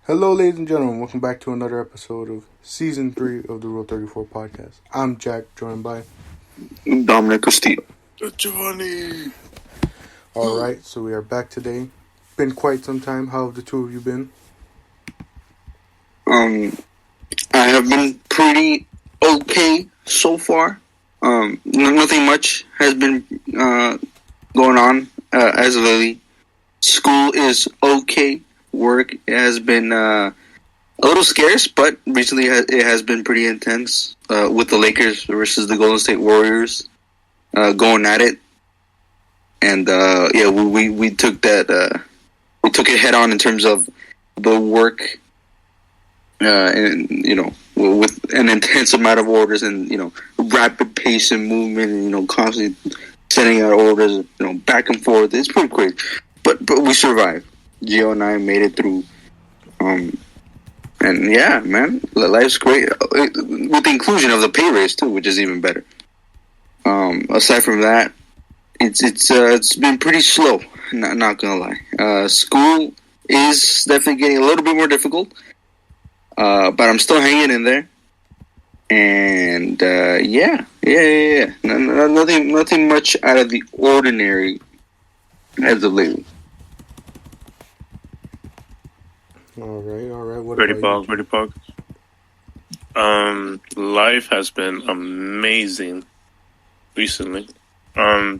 Hello, ladies and gentlemen. Welcome back to another episode of Season 3 of the Rule 34 podcast. I'm Jack, joined by Dominic Castillo. Giovanni. Alright, so we are back today. Been quite some time. How have the two of you been? I have been pretty okay so far. Nothing much has been going on as of lately. School is okay. Work has been a little scarce, but recently it has been pretty intense with the Lakers versus the Golden State Warriors going at it. And we took that we took it head on in terms of the work, and with an intense amount of orders and rapid pace and movement, and constantly sending out orders, back and forth. It's pretty quick, but we survived. Gio and I made it through, and yeah, man, life's great with the inclusion of the pay raise too, which is even better. Aside from that, it's been pretty slow. Not gonna lie. School is definitely getting a little bit more difficult, but I'm still hanging in there. And nothing much out of the ordinary as of lately. All right. What Ready, about Pog. Life has been amazing recently. We're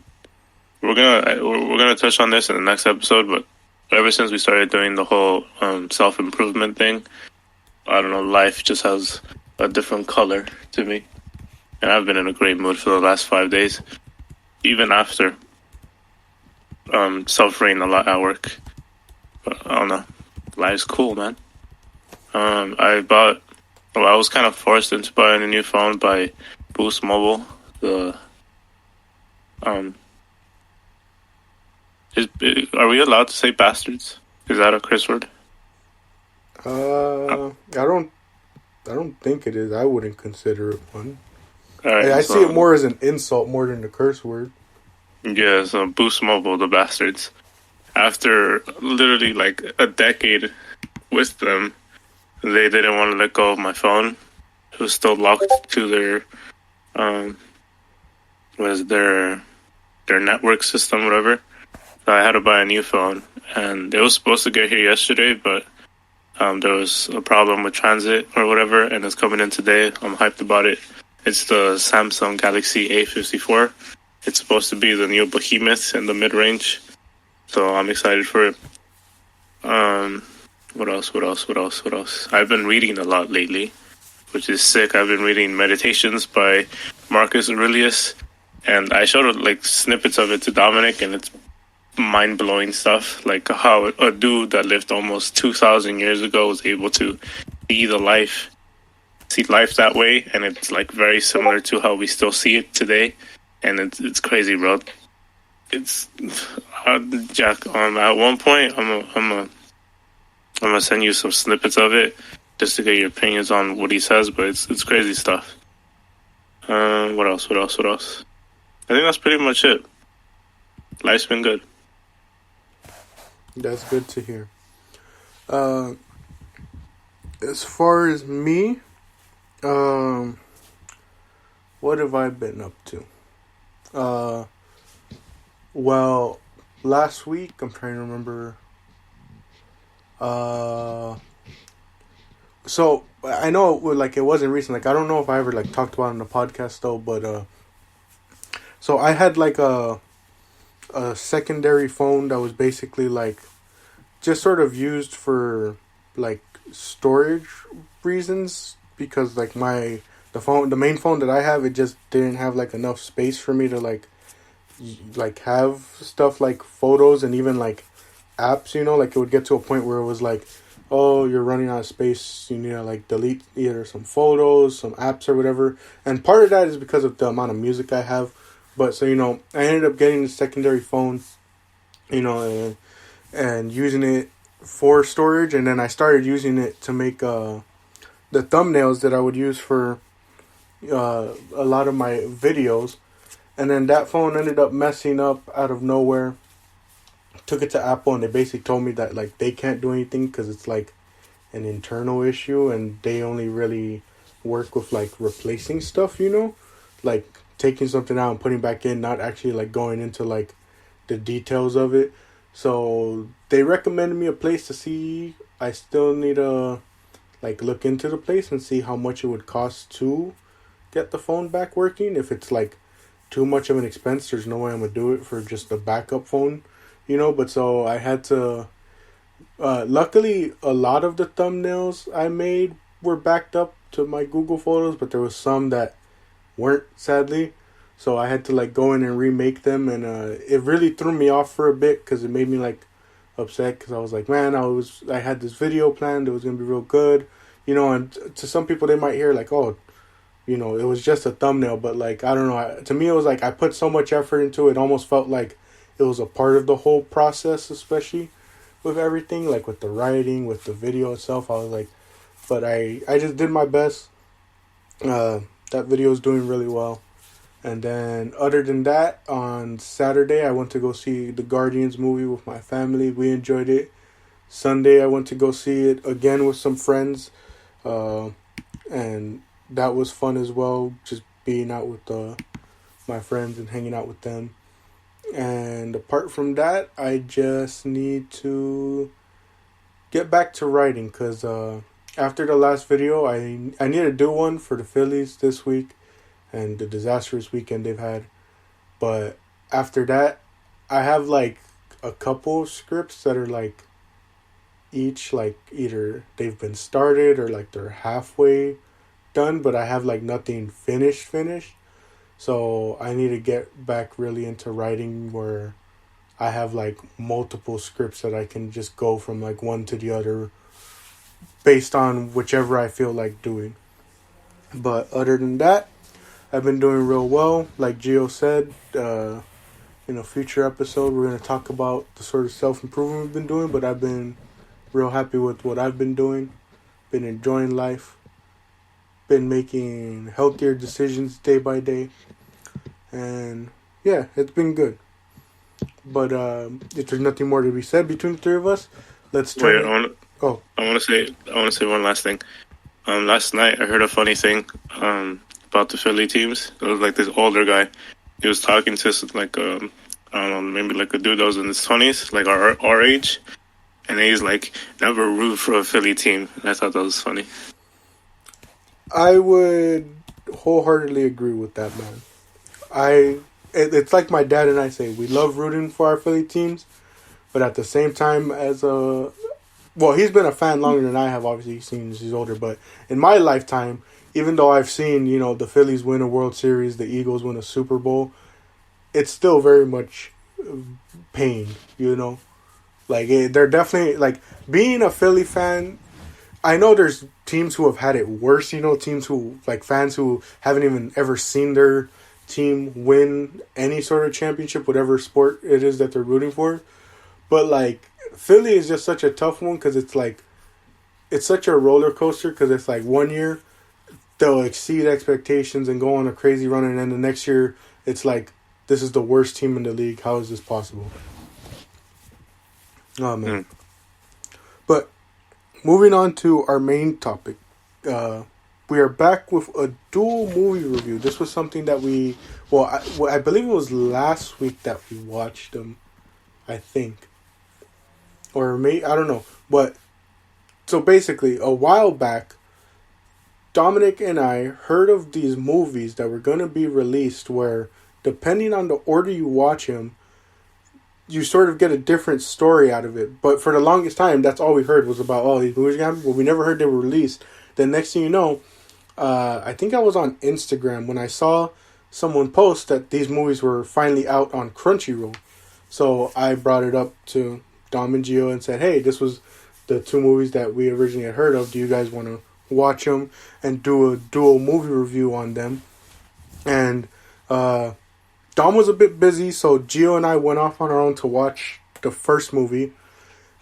gonna touch on this in the next episode, but ever since we started doing the whole self-improvement thing, I don't know, life just has a different color to me, and I've been in a great mood for the last 5 days, even after suffering a lot at work. But I don't know. Life's cool, man. I was kind of forced into buying a new phone by Boost Mobile. Are we allowed to say bastards? Is that a curse word? I don't think it is. I wouldn't consider it one. Right, I see it more as an insult more than a curse word. Yeah, so Boost Mobile, the bastards. After literally like a decade with them, they didn't want to let go of my phone. It was still locked to their network system, whatever. So I had to buy a new phone, and it was supposed to get here yesterday, but there was a problem with transit or whatever, and it's coming in today. I'm hyped about it. It's the Samsung Galaxy A54. It's supposed to be the new behemoth in the mid-range. So I'm excited for it. What else? I've been reading a lot lately, which is sick. I've been reading Meditations by Marcus Aurelius, and I showed like snippets of it to Dominic, and it's mind-blowing stuff. Like how a dude that lived almost 2,000 years ago was able to see life that way, and it's like very similar to how we still see it today, and it's crazy, bro. It's Jack. At one point, I'm gonna send you some snippets of it just to get your opinions on what he says. But it's crazy stuff. What else? I think that's pretty much it. Life's been good. That's good to hear. As far as me, what have I been up to? Well, last week, I'm trying to remember. So I know it wasn't recent. Like I don't know if I ever talked about it on the podcast though. But so I had a secondary phone that was basically just sort of used for storage reasons, because the main phone that I have, it just didn't have enough space for me to have stuff like photos and even apps, it would get to a point where it was oh, you're running out of space, you need to delete either some photos, some apps or whatever. And part of that is because of the amount of music I have. But so I ended up getting the secondary phone, and using it for storage, and then I started using it to make the thumbnails that I would use for a lot of my videos. And then that phone ended up messing up out of nowhere. Took it to Apple, and they basically told me that they can't do anything because it's an internal issue, and they only really work with like replacing stuff, you know, like taking something out and putting back in, not actually like going into like the details of it. So they recommended me a place to see. I still need to like look into the place and see how much it would cost to get the phone back working. If it's like too much of an expense, there's no way I'm gonna do it for just a backup phone, you know. But so I had to. Luckily, a lot of the thumbnails I made were backed up to my Google Photos, but there was some that weren't, sadly. So I had to like go in and remake them, and it really threw me off for a bit because it made me like upset, because I was like, man, I had this video planned, it was gonna be real good, you know. And to some people they might hear like, oh, you know, it was just a thumbnail, but like, I don't know, to me it was like I put so much effort into it, almost felt like it was a part of the whole process, especially with everything, like with the writing, with the video itself. I was like, but I just did my best. That video is doing really well. And then other than that, on Saturday I went to go see the Guardians movie with my family. We enjoyed it. Sunday I went to go see it again with some friends, and that was fun as well, just being out with my friends and hanging out with them. And apart from that, I just need to get back to writing, because after the last video, I need to do one for the Phillies this week and the disastrous weekend they've had. But after that, I have like a couple scripts that are like each like either they've been started or like they're halfway done, but I have like nothing finished. So I need to get back really into writing, where I have like multiple scripts that I can just go from like one to the other based on whichever I feel like doing. But other than that, I've been doing real well. Like Gio said, in a future episode, we're going to talk about the sort of self-improvement we've been doing, but I've been real happy with what I've been doing. Been enjoying life. Been making healthier decisions day by day. And yeah, it's been good. But if there's nothing more to be said between the three of us, let's turn. Wait, I want to say one last thing. Last night I heard a funny thing about the Philly teams. It was like this older guy. He was talking to like I don't know, maybe like a dude that was in his 20s, like our age, and he's like, never root for a Philly team. And I thought that was funny. I would wholeheartedly agree with that, man. It's like my dad and I say, we love rooting for our Philly teams, but at the same time, he's been a fan longer than I have, obviously, he's older, but in my lifetime, even though I've seen, you know, the Phillies win a World Series, the Eagles win a Super Bowl, it's still very much pain, you know? Like, they're definitely, like, being a Philly fan, I know there's teams who have had it worse, you know, teams who, like, fans who haven't even ever seen their team win any sort of championship, whatever sport it is that they're rooting for. But, like, Philly is just such a tough one, because it's, like, it's such a roller coaster, because it's, like, one year they'll exceed expectations and go on a crazy run, and then the next year it's, like, this is the worst team in the league. How is this possible? Oh, man. But moving on to our main topic, we are back with a dual movie review. This was something that I believe it was last week that we watched them, I think. Or I don't know. But, so basically, a while back, Dominic and I heard of these movies that were going to be released where, depending on the order you watch them, you sort of get a different story out of it. But for the longest time, that's all we heard was about, oh, these movies are going to happen. Well, we never heard they were released. Then next thing you know, I think I was on Instagram when I saw someone post that these movies were finally out on Crunchyroll. So I brought it up to Dom and Gio and said, hey, this was the two movies that we originally had heard of. Do you guys want to watch them and do a dual movie review on them? And Dom was a bit busy, so Gio and I went off on our own to watch the first movie.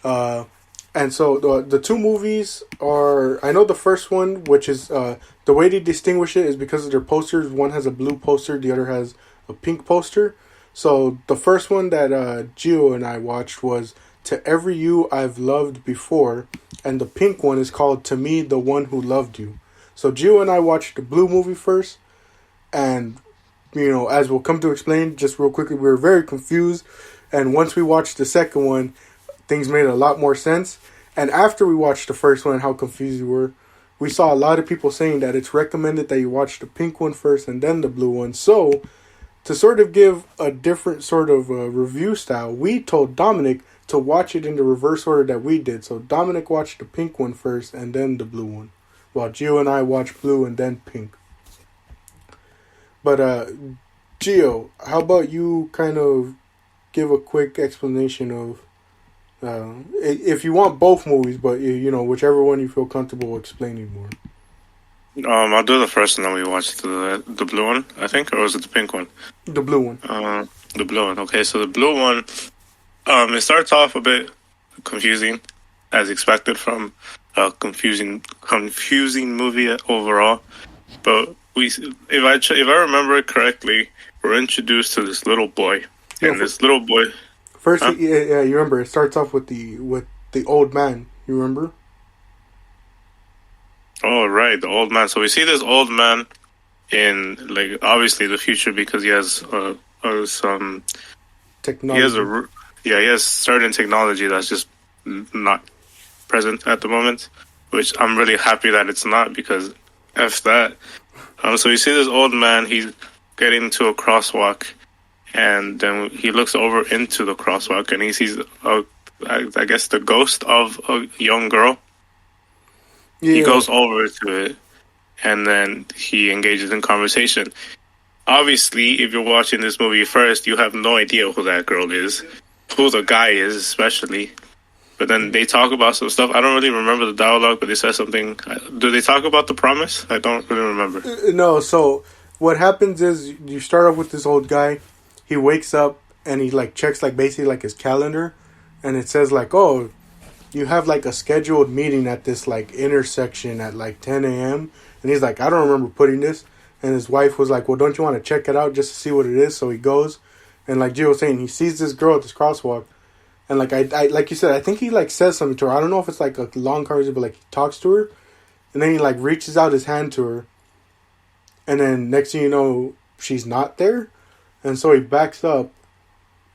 And so the two movies are, I know the first one, which is, the way they distinguish it is because of their posters. One has a blue poster, the other has a pink poster. So the first one that Gio and I watched was To Every You I've Loved Before, and the pink one is called To Me, the One Who Loved You. So Gio and I watched the blue movie first, and, you know, as we'll come to explain, just real quickly, we were very confused, and once we watched the second one, things made a lot more sense. And after we watched the first one, how confused we were, we saw a lot of people saying that it's recommended that you watch the pink one first and then the blue one. So, to sort of give a different sort of review style, we told Dominic to watch it in the reverse order that we did. So Dominic watched the pink one first and then the blue one, while Gio and I watched blue and then pink. But Gio, how about you kind of give a quick explanation of, if you want both movies, but you know, whichever one you feel comfortable explaining more. I'll do the first one, then we watched the blue one, I think, or was it the pink one? The blue one. The blue one. Okay, so the blue one, it starts off a bit confusing, as expected from a confusing movie overall. But if I remember it correctly, we're introduced to this little boy, and this little boy. First, yeah, you remember it starts off with the old man. You remember? Oh, right, the old man. So we see this old man in, like, obviously the future, because he has some technology. He has certain technology that's just not present at the moment, which I'm really happy that it's not, because F that. So you see this old man, he's getting into a crosswalk, and then he looks over into the crosswalk, and he sees, I guess, the ghost of a young girl. Yeah. He goes over to it, and then he engages in conversation. Obviously, if you're watching this movie first, you have no idea who that girl is, who the guy is especially. But then they talk about some stuff. I don't really remember the dialogue, but they said something. Do they talk about the promise? I don't really remember. No, so what happens is you start off with this old guy. He wakes up and he like checks like basically like his calendar, and it says like, oh, you have like a scheduled meeting at this like intersection at like 10 a.m. And he's like, I don't remember putting this. And his wife was like, well, don't you want to check it out just to see what it is? So he goes, and like Gio was saying, he sees this girl at this crosswalk. And like I like you said, I think he like says something to her. I don't know if it's like a long conversation, but like he talks to her, and then he like reaches out his hand to her, and then next thing you know, she's not there, and so he backs up,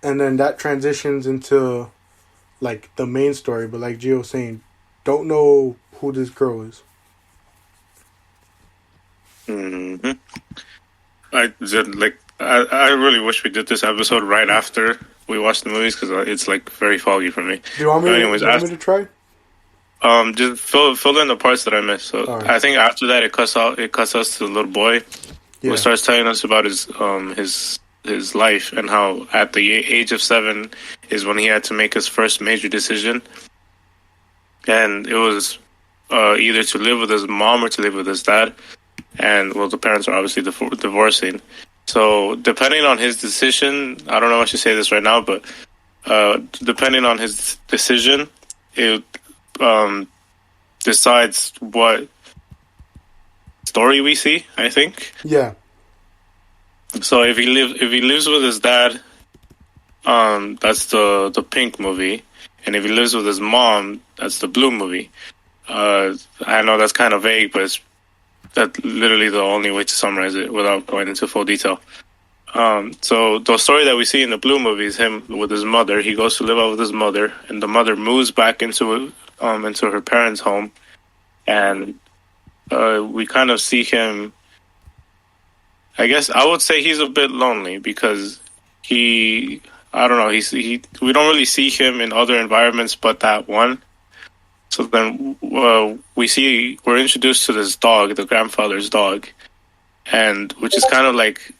and then that transitions into like the main story. But like Gio was saying, don't know who this girl is. Mm-hmm. I really wish we did this episode right after we watched the movies, because it's like very foggy for me. Do you want me, to try? Just fill in the parts that I missed. So right. I think after that it cuts us to the little boy, who starts telling us about his life, and how at the age of 7 is when he had to make his first major decision, and it was either to live with his mom or to live with his dad, and well, the parents are obviously divorcing. So depending on his decision, I don't know if I should say this right now, but depending on his decision, it decides what story we see, I think. Yeah. So if he lives with his dad, that's the pink movie, and if he lives with his mom, that's the blue movie. I know that's kind of vague, but that's literally the only way to summarize it without going into full detail. So the story that we see in the blue movie is him with his mother. He goes to live out with his mother, and the mother moves back into her parents' home, and we kind of see him. I guess I would say he's a bit lonely, because we don't really see him in other environments but that one. So then we're introduced to this dog, the grandfather's dog, and which is kind of like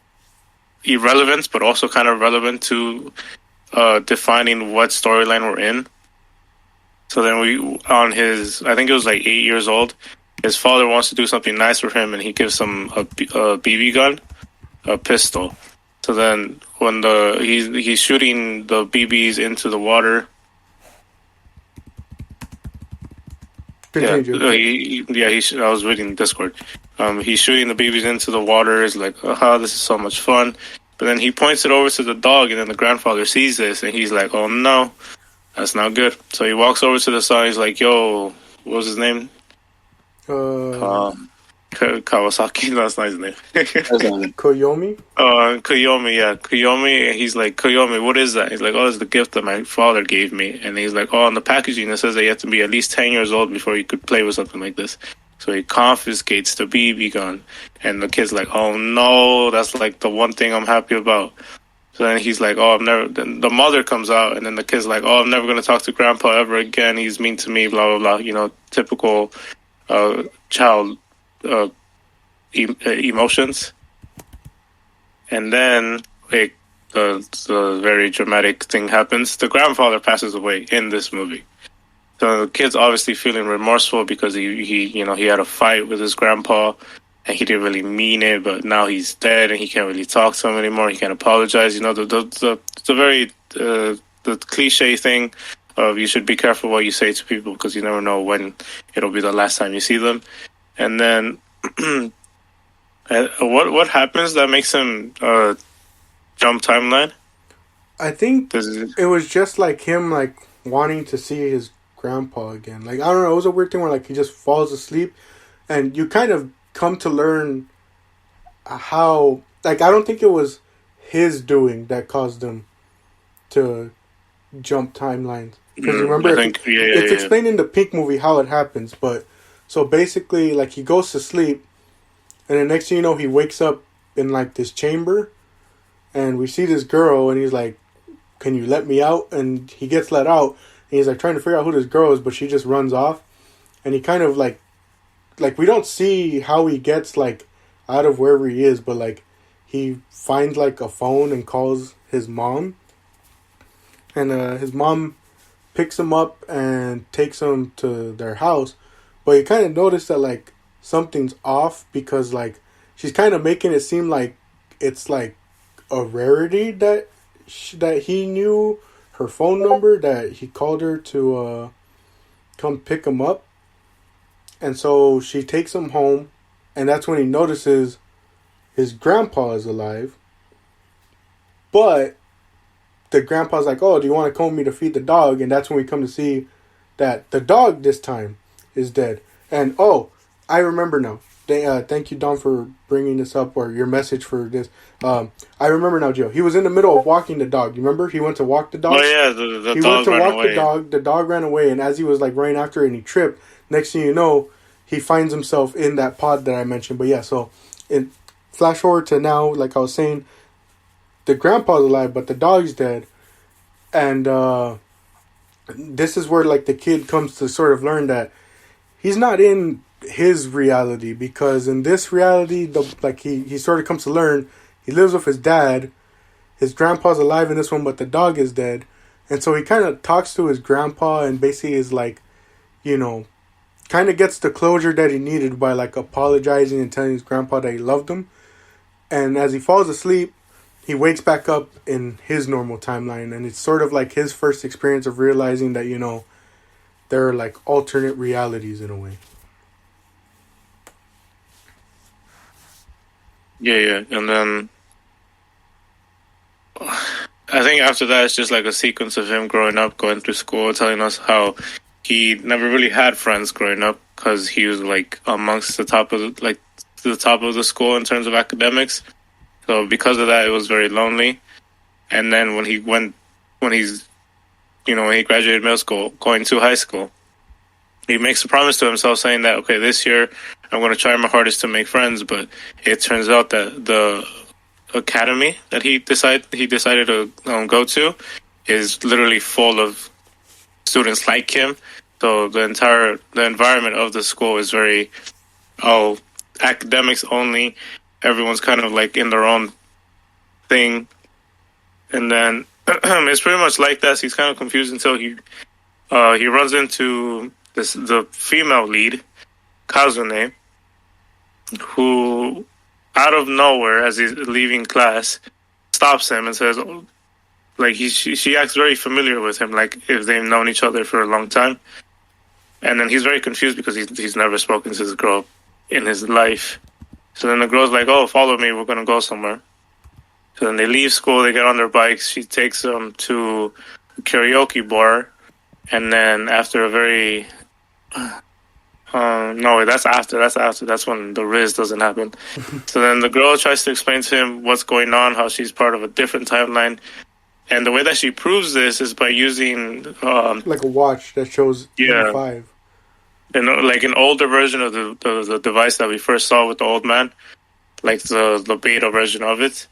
irrelevant, but also kind of relevant to defining what storyline we're in. So then I think it was like 8 years old, his father wants to do something nice for him, and he gives him a BB gun, a pistol. So then when he's shooting the BBs into the water. I was reading Discord. He's shooting the babies into the water. It's like, this is so much fun. But then he points it over to the dog, and then the grandfather sees this, and he's like, oh no. That's not good. So he walks over to the son. He's like, "Yo, what was his name? Uh, Kawasaki. That's not his name. Koyomi. Kuyomi. Yeah, Kuyomi." And he's like, "Kuyomi, what is that?" He's like, "Oh, it's the gift that my father gave me." And he's like, "Oh, on the packaging it says that you have to be at least 10 years old before you could play with something like this." So he confiscates the BB gun, and the kid's like, "Oh no, that's like the one thing I'm happy about." So then he's like, "Oh, I'm never." Then the mother comes out, and then the kid's like, "Oh, I'm never gonna talk to Grandpa ever again. He's mean to me." Blah blah blah. You know, typical child uh, emotions. And then the very dramatic thing happens. The grandfather passes away in this movie. So the kid's obviously feeling remorseful because he had a fight with his grandpa and he didn't really mean it, but now he's dead and he can't really talk to him anymore. He can't apologize. You know, the very the cliche thing of you should be careful what you say to people because you never know when it'll be the last time you see them. And then what happens that makes him jump timeline? I think it was just like him like wanting to see his grandpa again. Like, I don't know, it was a weird thing where like he just falls asleep and you kind of come to learn how, like, I don't think it was his doing that caused him to jump timelines. Because remember, it's explained in the Pink movie how it happens, but so basically, like, he goes to sleep and the next thing you know, he wakes up in like this chamber and we see this girl and he's like, "Can you let me out?" And he gets let out and he's like trying to figure out who this girl is, but she just runs off. And he kind of like we don't see how he gets like out of wherever he is, but like he finds like a phone and calls his mom. And his mom picks him up and takes him to their house. But you kind of notice that like something's off because like she's kind of making it seem like it's like a rarity that he knew her phone number, that he called her to come pick him up. And so she takes him home, and that's when he notices his grandpa is alive. But the grandpa's like, "Oh, do you want to come with me to feed the dog?" And that's when we come to see that the dog this time is dead. And I remember now. Thank you, Don, for bringing this up, or your message for this. I remember now, Joe. He was in the middle of walking the dog. You remember? He went to walk the dog. Oh yeah, the he dog went to ran walk away. the dog. The dog ran away, and as he was like running after it, and he tripped. Next thing you know, he finds himself in that pod that I mentioned. But yeah, so flash forward to now, like I was saying, the grandpa's alive, but the dog's dead, and this is where like the kid comes to sort of learn that he's not in his reality, because in this reality, he sort of comes to learn he lives with his dad. His grandpa's alive in this one, but the dog is dead, and so he kind of talks to his grandpa and basically is like, you know, kind of gets the closure that he needed by like apologizing and telling his grandpa that he loved him. And as he falls asleep, he wakes back up in his normal timeline, and it's sort of like his first experience of realizing that, you know, there are like alternate realities in a way. Yeah, and then I think after that it's just like a sequence of him growing up, going through school, telling us how he never really had friends growing up because he was like amongst the top of the school in terms of academics. So because of that, it was very lonely. And then when he graduated middle school, going to high school, he makes a promise to himself saying that, okay, this year I'm going to try my hardest to make friends. But it turns out that the academy that he decided to go to is literally full of students like him. So the environment of the school is very academics only. Everyone's kind of like in their own thing, and then it's pretty much like that. So he's kind of confused until he runs into the female lead, Kazune, who out of nowhere, as he's leaving class, stops him and says, like she acts very familiar with him, like if they've known each other for a long time. And then he's very confused because he's never spoken to this girl in his life. So then the girl's like, "Oh, follow me, we're going to go somewhere." So then they leave school, they get on their bikes. She takes them to a karaoke bar and then after a very no, that's after. That's when the Riz doesn't happen. So then the girl tries to explain to him what's going on, how she's part of a different timeline. And the way that she proves this is by using like a watch that shows 85. And like an older version of the device that we first saw with the old man, like the beta version of it.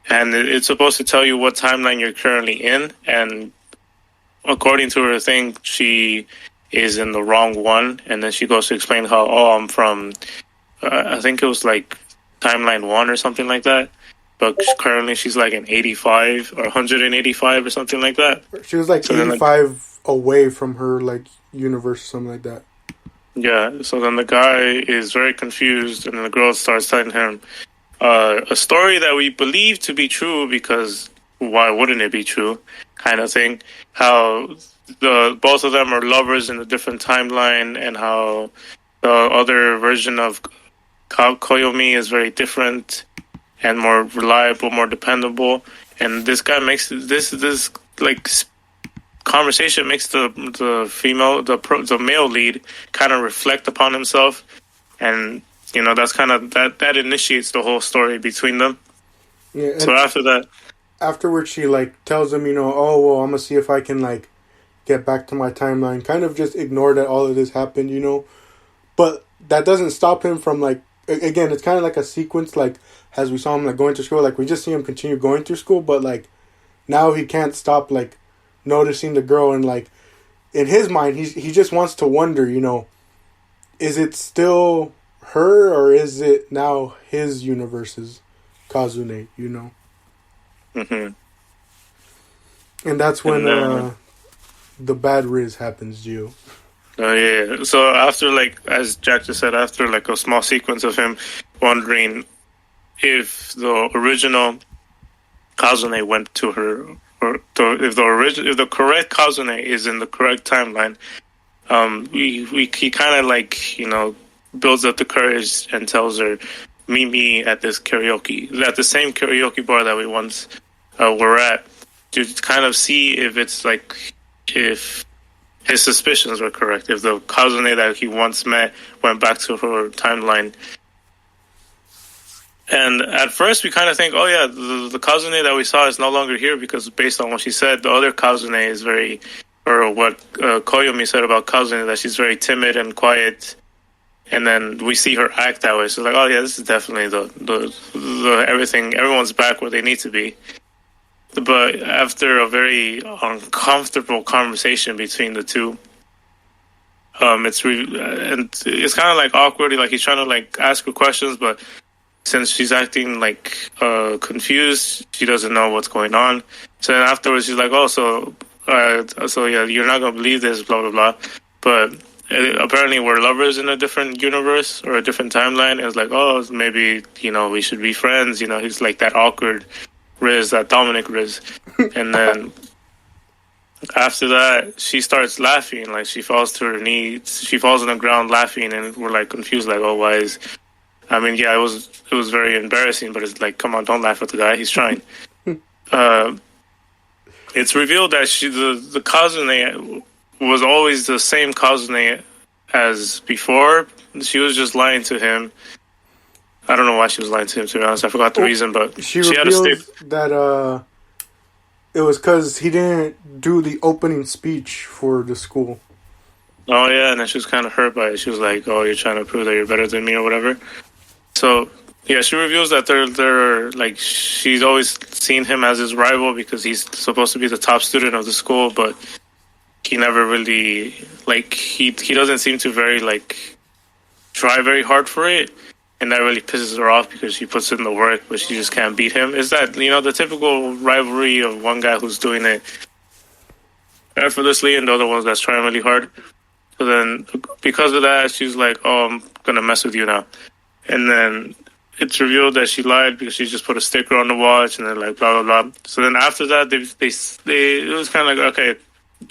And it's supposed to tell you what timeline you're currently in. And according to her thing, she is in the wrong one. And then she goes to explain how, I'm from, I think it was like timeline 1 or something like that. But currently she's like in 85 or 185 or something like that. She was like 85 away from her like universe or something like that. Yeah, so then the guy is very confused, and then the girl starts telling him a story that we believe to be true, because why wouldn't it be true, kind of thing. How both of them are lovers in a different timeline, and how the other version of Koyomi is very different and more reliable, more dependable. And this guy makes this like conversation makes the female, the male lead kind of reflect upon himself, and that's kind of that initiates the whole story between them. Yeah. So afterwards she like tells him, oh well, I'm gonna see if I can like get back to my timeline, kind of just ignore that all of this happened, but that doesn't stop him from like, again, it's kind of like a sequence, like as we saw him like going to school, like we just see him continue going through school, but like now he can't stop like noticing the girl, and like in his mind he just wants to wonder, is it still her, or is it now his universe's Kazune, Mm-hmm. And that's when the bad Riz happens, Gio. Oh yeah. So after, like, as Jack just said, after like a small sequence of him wondering if the original Kazune went to her, or if the correct Kazune is in the correct timeline, he kind of like builds up the courage and tells her, meet me at this at the same karaoke bar that we once were at, to kind of see if it's like, if his suspicions were correct, if the Kazune that he once met went back to her timeline. And at first we kind of think, oh yeah, the Kazune that we saw is no longer here, because based on what she said, the other Kazune is very, or what Koyomi said about Kazune, that she's very timid and quiet. And then we see her act that way. So like, oh yeah, this is definitely the everyone's back where they need to be. But after a very uncomfortable conversation between the two, it's kind of like awkward. Like he's trying to like ask her questions, but since she's acting like confused, she doesn't know what's going on. So then afterwards, she's like, "Oh, so yeah, you're not gonna believe this, blah blah blah." But apparently, we're lovers in a different universe or a different timeline. It's like, oh, maybe we should be friends. He's like that awkward Riz, that Dominic Riz. And then after that, she starts laughing. Like she falls to her knees. She falls on the ground laughing, and we're like confused. Like, oh, why is? I mean, yeah, it was very embarrassing, but it's like, come on, don't laugh at the guy. He's trying. It's revealed that the Kazune was always the same Kazune as before. She was just lying to him. I don't know why she was lying to him, to be honest. I forgot the reason, but she had a that it was because he didn't do the opening speech for the school. Oh, yeah, and then she was kind of hurt by it. She was like, oh, you're trying to prove that you're better than me or whatever. So, yeah, she reveals that they're like, she's always seen him as his rival because he's supposed to be the top student of the school, but he never really, like, he doesn't seem to try very hard for it. And that really pisses her off because she puts in the work, but she just can't beat him. Is that, the typical rivalry of one guy who's doing it effortlessly and the other one that's trying really hard. So then, because of that, she's like, oh, I'm going to mess with you now. And then it's revealed that she lied because she just put a sticker on the watch and then like blah, blah, blah. So then after that, they it was kind of like, okay,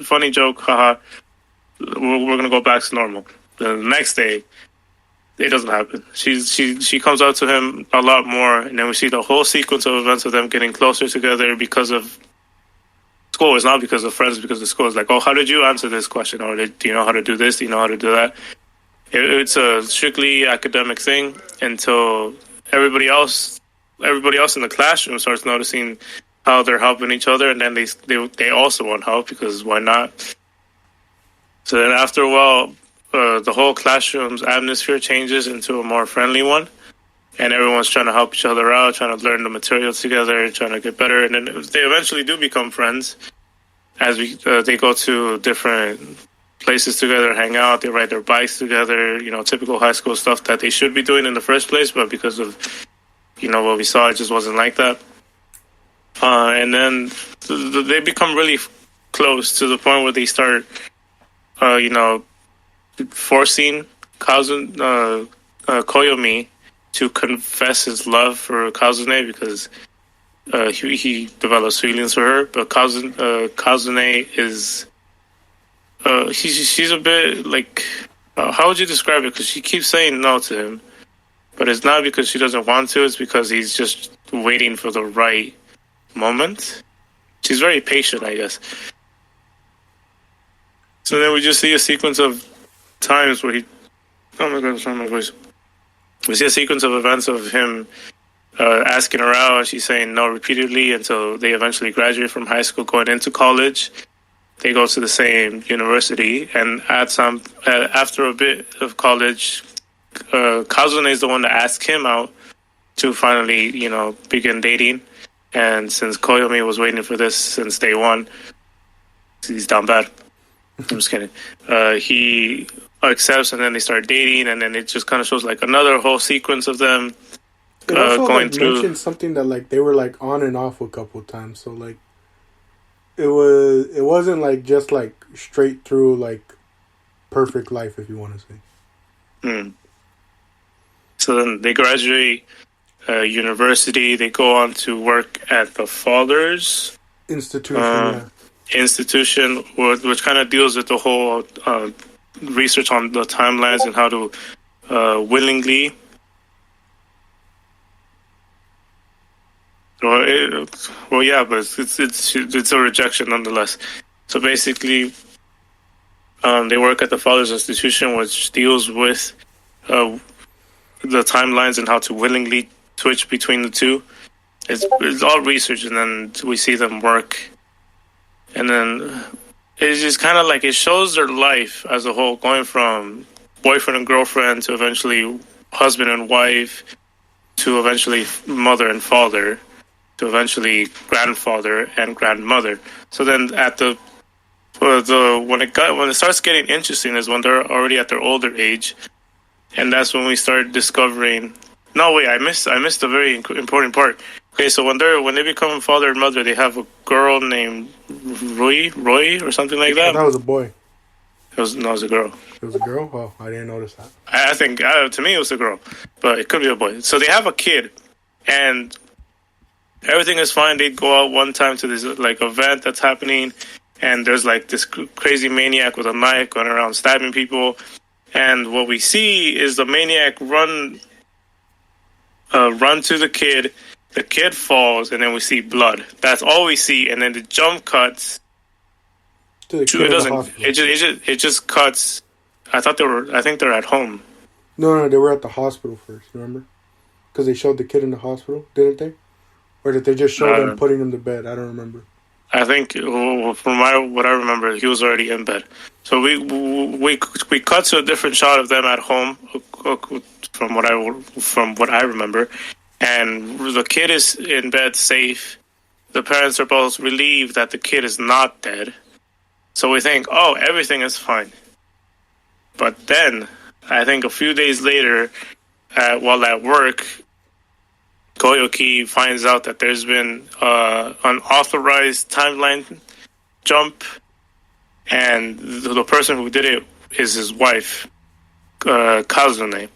funny joke, haha. We're going to go back to normal. The next day, it doesn't happen. She comes out to him a lot more, and then we see the whole sequence of events of them getting closer together because of school. It's not because of friends, because of school. It's like, oh, how did you answer this question? Or do you know how to do this? Do you know how to do that? It's a strictly academic thing until everybody else in the classroom starts noticing how they're helping each other, and then they also want help, because why not? So then after a while, the whole classroom's atmosphere changes into a more friendly one, and everyone's trying to help each other out, trying to learn the material together, trying to get better, and then they eventually do become friends as they go to different places together, hang out, they ride their bikes together, typical high school stuff that they should be doing in the first place, but because of, what we saw, it just wasn't like that. And then they become really close to the point where they start, forcing Koyomi to confess his love for Kazune, because he develops feelings for her, but Kazune is... she's a bit like, how would you describe it? Because she keeps saying no to him, but it's not because she doesn't want to. It's because he's just waiting for the right moment. She's very patient, I guess. So then we just see a sequence of times where oh my god, sorry, my voice. We see a sequence of events of him asking her out, and she's saying no repeatedly until they eventually graduate from high school, going into college. They go to the same university, and after a bit of college, Kazune is the one that asked him out to finally, begin dating. And since Koyomi was waiting for this since day one, he's down bad. I'm just kidding. He accepts, and then they start dating, and then it just kind of shows like another whole sequence of them going through. Mentioned something that they were on and off a couple times, so it wasn't just straight through perfect life, if you want to say. So then they graduate university. They go on to work at the father's institution, which kind of deals with the whole research on the timelines and how to willingly. Well, yeah, but it's a rejection nonetheless. So basically, they work at the Father's Institution, which deals with the timelines and how to willingly switch between the two. It's all research, and then we see them work, and then it's just kind of it shows their life as a whole, going from boyfriend and girlfriend to eventually husband and wife to eventually mother and father, to eventually grandfather and grandmother. So then at when it starts getting interesting is when they're already at their older age, and that's when we start discovering. No, wait, I missed a very important part. Okay, so when they become father and mother, they have a girl named Roy or something like that. That was a boy. It was a girl. It was a girl? Oh, I didn't notice that. I think to me it was a girl, but it could be a boy. So they have a kid, and everything is fine. They go out one time to this event that's happening, and there's this crazy maniac with a knife going around stabbing people. And what we see is the maniac run to the kid. The kid falls, and then we see blood. That's all we see. And then the jump cuts. It doesn't. It just cuts. I think they're at home. No, they were at the hospital first. Remember? Because they showed the kid in the hospital, didn't they? Or did they just show them putting him to bed? I don't remember. I think, from what I remember, he was already in bed. So we cut to a different shot of them at home, from what I remember, and the kid is in bed safe. The parents are both relieved that the kid is not dead. So we think, oh, everything is fine. But then, I think a few days later, while at work, Koyoki finds out that there's been an unauthorized timeline jump, and the person who did it is his wife, Kazune.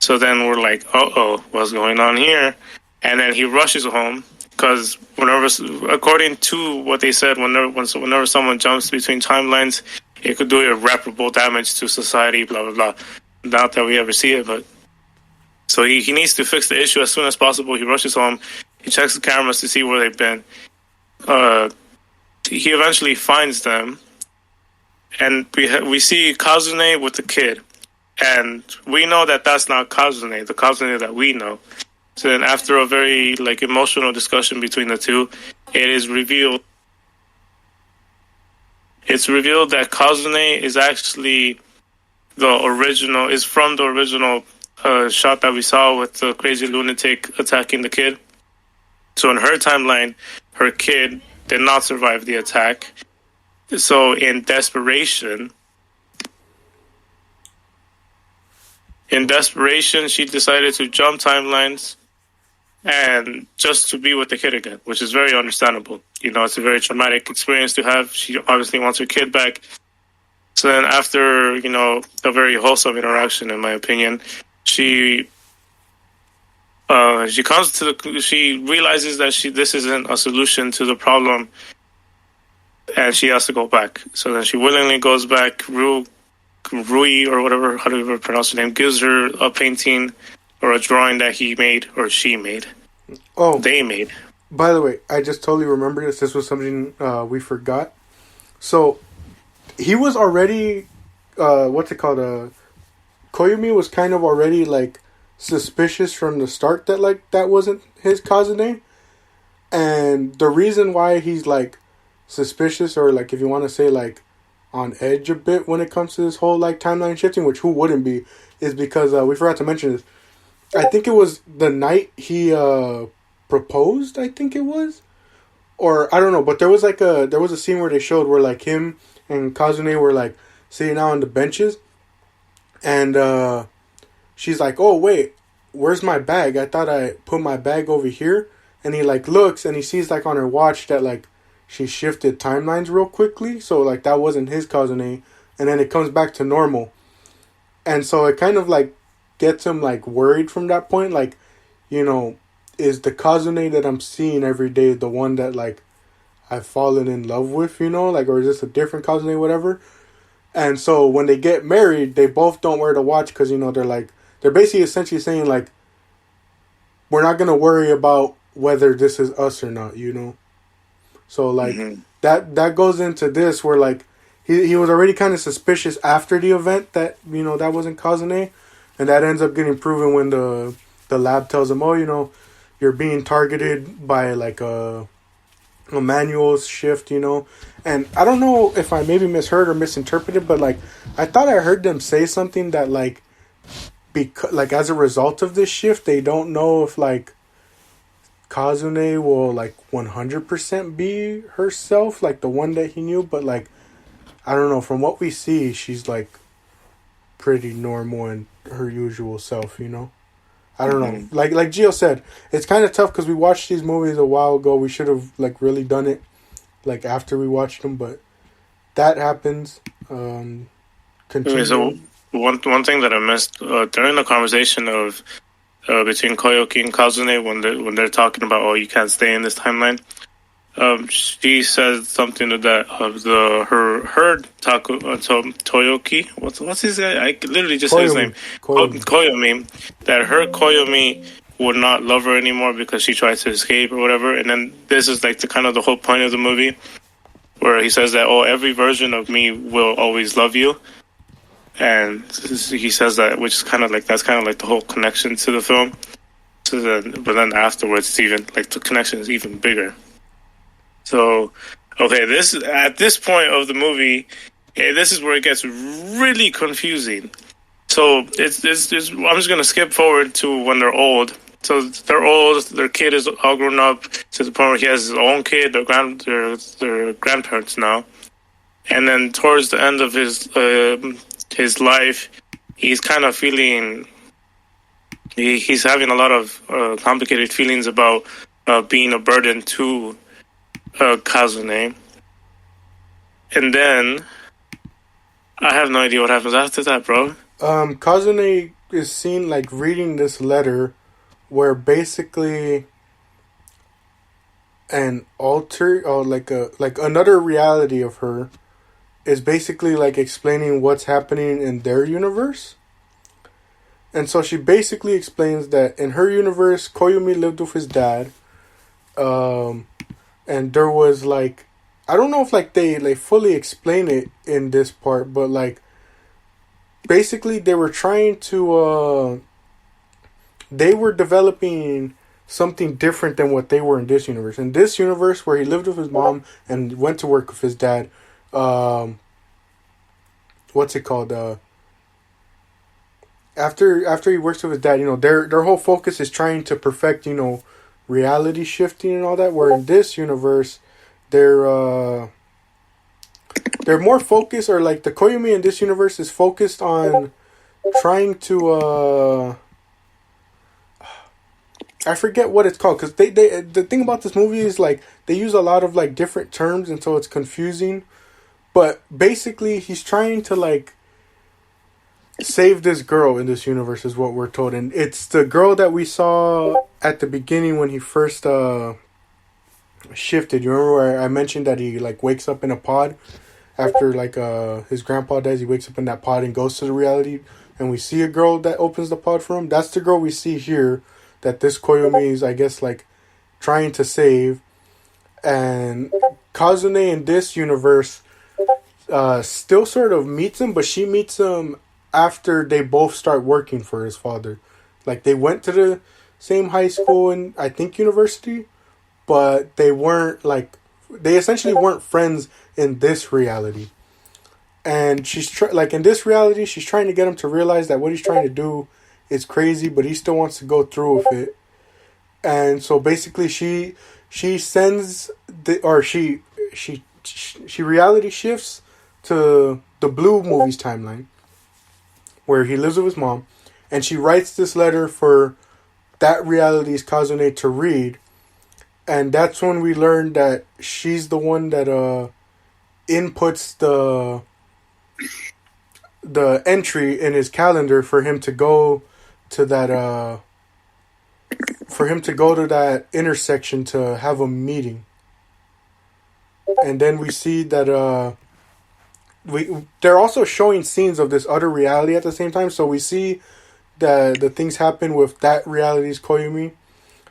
So then we're like, uh-oh, what's going on here? And then he rushes home, because according to what they said, whenever someone jumps between timelines, it could do irreparable damage to society, blah, blah, blah. Not that we ever see it, but... So he needs to fix the issue as soon as possible. He rushes home. He checks the cameras to see where they've been. he eventually finds them, and we see Kazune with the kid, and we know that that's not Kazune, the Kazune that we know. So then, after a very emotional discussion between the two, it is revealed. It's revealed that Kazune is actually from the original shot that we saw with the crazy lunatic attacking the kid. So in her timeline, her kid did not survive the attack. So in desperation, she decided to jump timelines and just to be with the kid again, which is very understandable. It's a very traumatic experience to have. She obviously wants her kid back. So then after, a very wholesome interaction, in my opinion, she she realizes that this isn't a solution to the problem, and she has to go back. So then she willingly goes back. Rui, or whatever, how do you ever pronounce her name, gives her a painting or a drawing that he made, or she made. Oh, they made. By the way, I just totally remembered this. This was something we forgot. So he was already, what's it called? Koyumi was kind of already suspicious from the start that that wasn't his Kazune. And the reason why he's suspicious, or if you want to say on edge a bit when it comes to this whole timeline shifting, which who wouldn't be, is because we forgot to mention this. I think it was the night he proposed, I think it was. Or I don't know, but there was a scene where they showed where him and Kazune were sitting out on the benches, and she's like, "Oh wait, where's my bag? I thought I put my bag over here." And he looks and he sees on her watch that she shifted timelines real quickly, so that wasn't his Kazune, and then it comes back to normal, and so it kind of gets him worried from that point, is the Kazune that I'm seeing every day the one that I've fallen in love with, or is this a different Kazune, whatever. And so when they get married, they both don't wear the watch because they're basically essentially saying we're not gonna worry about whether this is us or not, So that goes into this where he was already kind of suspicious after the event that that wasn't Kazune, and that ends up getting proven when the lab tells him, "Oh, you're being targeted by a manual shift, And I don't know if I maybe misheard or misinterpreted, but I thought I heard them say something that because as a result of this shift, they don't know if Kazune will 100% be herself, the one that he knew, but I don't know, from what we see, she's pretty normal and her usual self, I don't know. Like Gio said, it's kind of tough because we watched these movies a while ago. We should have really done it after we watched them, but that happens. Okay, so one thing that I missed during the conversation of between Koyoki and Kazune when they're talking about, oh, you can't stay in this timeline. She said something to that of Toyoki. What's his name? I literally just said his name. Koyomi. That her Koyomi would not love her anymore because she tried to escape or whatever. And then this is the whole point of the movie, where he says that, oh, every version of me will always love you. And he says that, which is that's the whole connection to the film. But then afterwards, it's even the connection is even bigger. So, okay, at this point of the movie, this is where it gets really confusing. So it's I'm just gonna skip forward to when they're old. So they're old. Their kid is all grown up to the point where he has his own kid. They're grandparents now. And then towards the end of his life, he's kind of feeling. He's having a lot of complicated feelings about being a burden to Kazune. And then I have no idea what happens after that, bro. Kazune is seen reading this letter where basically an alter or another reality of her is basically explaining what's happening in their universe. And so she basically explains that in her universe, Koyumi lived with his dad. And there was I don't know if like they fully explain it in this part, but like basically they were trying to they were developing something different than what they were in this universe. In this universe where he lived with his mom and went to work with his dad, what's it called? After he works with his dad, their whole focus is trying to perfect, reality shifting and all that. Where in this universe, they're more focused, or like the Koyomi in this universe is focused on trying to I forget what it's called, because they the thing about this movie is like they use a lot of like different terms, and so it's confusing. But basically, he's trying to like save this girl in this universe, is what we're told, and it's the girl that we saw at the beginning when he first shifted. You remember where I mentioned that he like wakes up in a pod after like his grandpa dies? He wakes up in that pod and goes to the reality, and we see a girl that opens the pod for him. That's the girl we see here, that this Koyomi is, I guess, like trying to save. And Kazune in this universe still sort of meets him, but she meets him after they both start working for his father. Like they went to the same high school and I think university, but they weren't like, they essentially weren't friends in this reality. And she's like in this reality, she's trying to get him to realize that what he's trying to do is crazy, but he still wants to go through with it. And so basically she sends she reality shifts to the Blue movie's timeline where he lives with his mom, and she writes this letter for that reality's Kazune to read. And that's when we learn that she's the one that inputs the entry in his calendar for him to go to that intersection to have a meeting. And then we see that they're also showing scenes of this other reality at the same time. So we see the things happen with that reality's Koyumi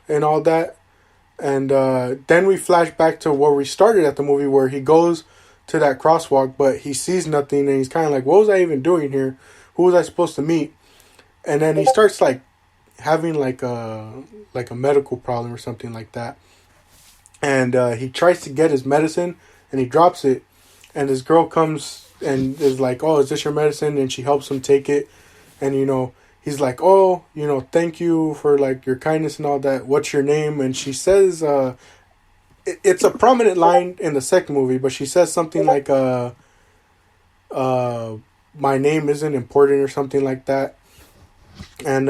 and all that. And then we flash back to where we started at the movie, where he goes to that crosswalk, but he sees nothing, and he's kind of like, what was I even doing here? Who was I supposed to meet? And then he starts like having like a medical problem or something like that. And he tries to get his medicine, and he drops it. And this girl comes and is like, oh, is this your medicine? And she helps him take it. And, he's like, oh, thank you for like your kindness and all that. What's your name? And she says, it's a prominent line in the second movie, but she says something like, my name isn't important or something like that. And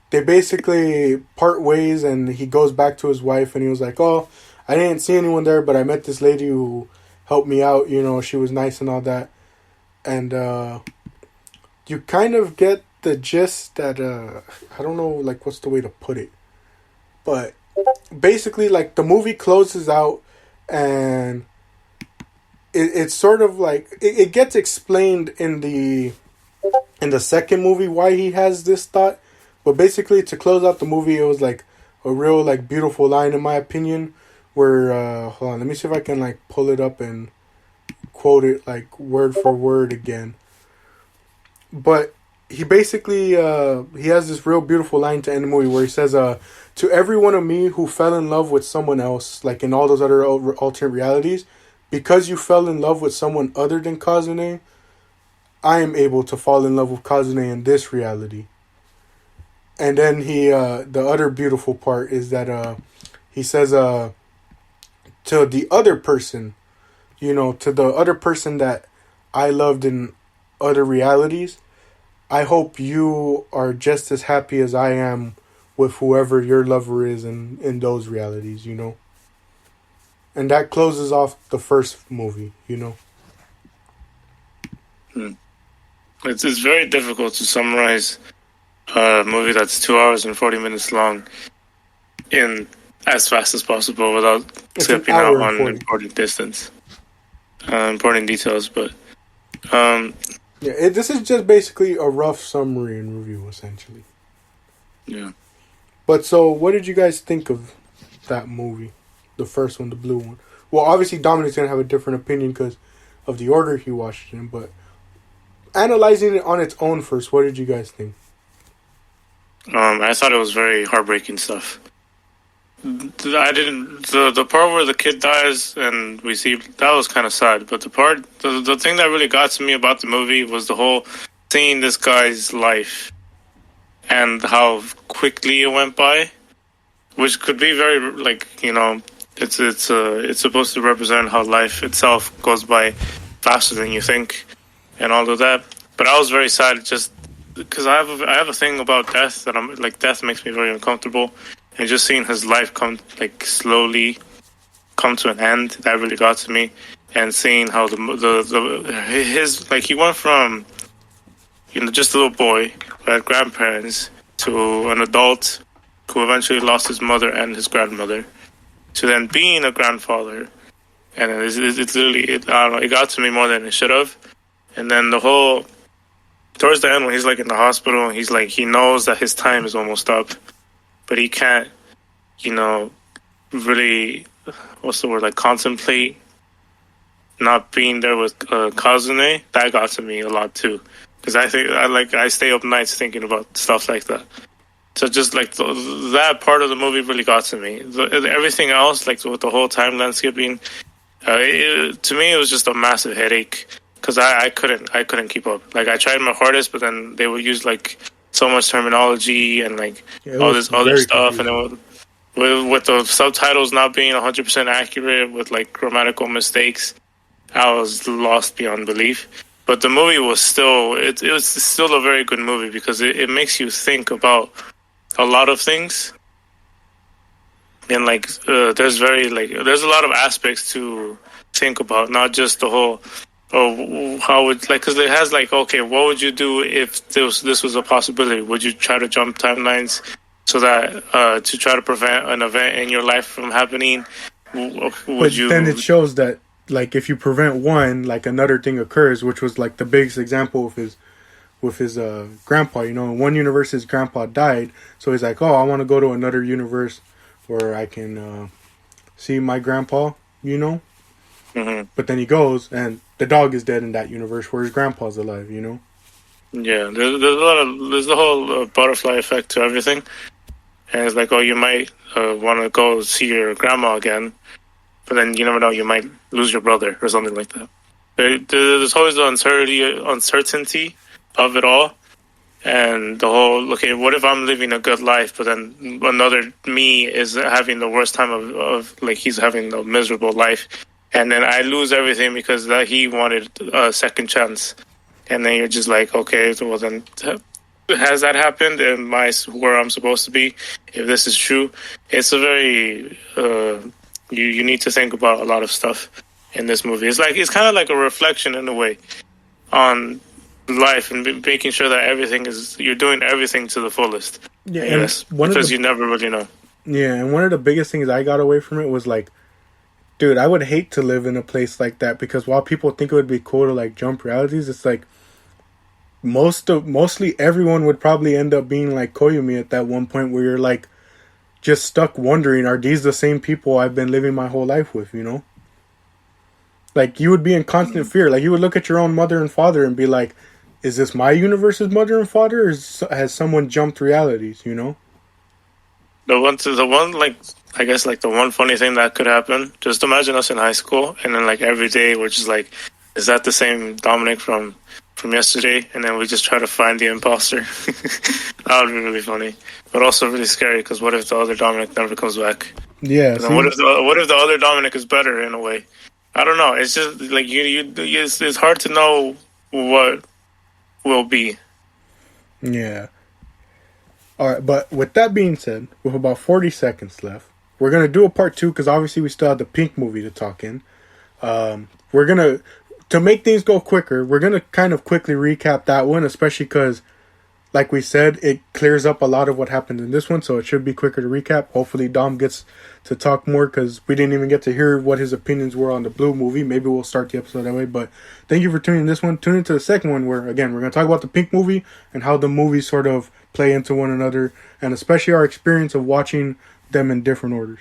they basically part ways, and he goes back to his wife, and he was like, oh, I didn't see anyone there, but I met this lady who helped me out, she was nice and all that. And you kind of get the gist that I don't know like what's the way to put it, but basically like the movie closes out, and it's sort of like it gets explained in the second movie why he has this thought. But basically, to close out the movie, it was like a real like beautiful line in my opinion, where hold on, let me see if I can like pull it up and quote it like word for word again. But he basically he has this real beautiful line to end the movie where he says, to every one of me who fell in love with someone else, like in all those other alternate realities, because you fell in love with someone other than Kazune, I am able to fall in love with Kazune in this reality. And then he the other beautiful part is that he says to the other person, to the other person that I loved in other realities, I hope you are just as happy as I am with whoever your lover is in those realities, And that closes off the first movie, It's very difficult to summarize a movie that's 2 hours and 40 minutes long in as fast as possible without skipping out on important details. But this is just basically a rough summary and review, essentially. Yeah. But so, what did you guys think of that movie, the first one, the blue one? Well, obviously Dominic's gonna have a different opinion because of the order he watched it in. But analyzing it on its own first, what did you guys think? I thought it was very heartbreaking stuff. I didn't the part where the kid dies and we see that was kind of sad. But the thing that really got to me about the movie was the whole seeing this guy's life and how quickly it went by, which could be very like it's supposed to represent how life itself goes by faster than you think and all of that. But I was very sad just because I have a thing about death that I'm like death makes me very uncomfortable. And just seeing his life slowly come to an end, that really got to me. And seeing how he went from just a little boy who had grandparents to an adult who eventually lost his mother and his grandmother to then being a grandfather. And it's literally I don't know, it got to me more than it should have. And then the whole towards the end when he's like in the hospital and he's like he knows that his time is almost up. But he can't, really, what's the word, like contemplate not being there with Kazune. That got to me a lot too. Because I stay up nights thinking about stuff like that. So just like that part of the movie really got to me. Everything else, like with the whole timeline skipping, to me it was just a massive headache. Because I couldn't keep up. Like I tried my hardest, but then they would use like so much terminology and like all this other stuff, confusing. And with the subtitles not being 100% accurate, with like grammatical mistakes, I was lost beyond belief. But the movie was still it was still a very good movie because it makes you think about a lot of things, and like there's a lot of aspects to think about, not just the whole. Oh, how would because it has okay, what would you do if this was a possibility? Would you try to jump timelines so that to try to prevent an event in your life from happening? But then it shows that if you prevent one, another thing occurs, which was the biggest example with his grandpa. In one universe his grandpa died, so he's like, oh, I want to go to another universe where I can see my grandpa. Mm-hmm. But then he goes and the dog is dead in that universe where his grandpa's alive, Yeah, there's the whole butterfly effect to everything. And it's like, oh, you might want to go see your grandma again, but then you never know, you might lose your brother or something like that. There's always the uncertainty of it all. And the whole, okay, what if I'm living a good life, but then another me is having the worst time of he's having a miserable life. And then I lose everything because he wanted a second chance. And then you're just like, okay, so well then, has that happened? Am I where I'm supposed to be? If this is true, it's a very you need to think about a lot of stuff in this movie. It's kind of like a reflection in a way on life and making sure that you're doing everything to the fullest. Yeah, yes, because you never really know. Yeah, and one of the biggest things I got away from it was dude, I would hate to live in a place like that because while people think it would be cool to jump realities, it's mostly everyone would probably end up being like Koyumi at that one point where you're just stuck wondering, are these the same people I've been living my whole life with, you would be in constant fear. You would look at your own mother and father and be like, is this my universe's mother and father, or has someone jumped realities, I guess the one funny thing that could happen, just imagine us in high school and then every day we're just is that the same Dominic from yesterday? And then we just try to find the imposter. That would be really funny, but also really scary because what if the other Dominic never comes back? Yeah. And then what if the other Dominic is better in a way? I don't know. It's just it's hard to know what will be. Yeah. All right, but with that being said, with about 40 seconds left, we're going to do a part 2 because obviously we still have the Pink movie to talk in. We're going to make things go quicker, we're going to kind of quickly recap that one, especially because, like we said, it clears up a lot of what happened in this one, so it should be quicker to recap. Hopefully Dom gets to talk more because we didn't even get to hear what his opinions were on the Blue movie. Maybe we'll start the episode that way, but thank you for tuning in this one. Tune into the second one where, again, we're going to talk about the Pink movie and how the movies sort of play into one another, and especially our experience of watching them in different orders.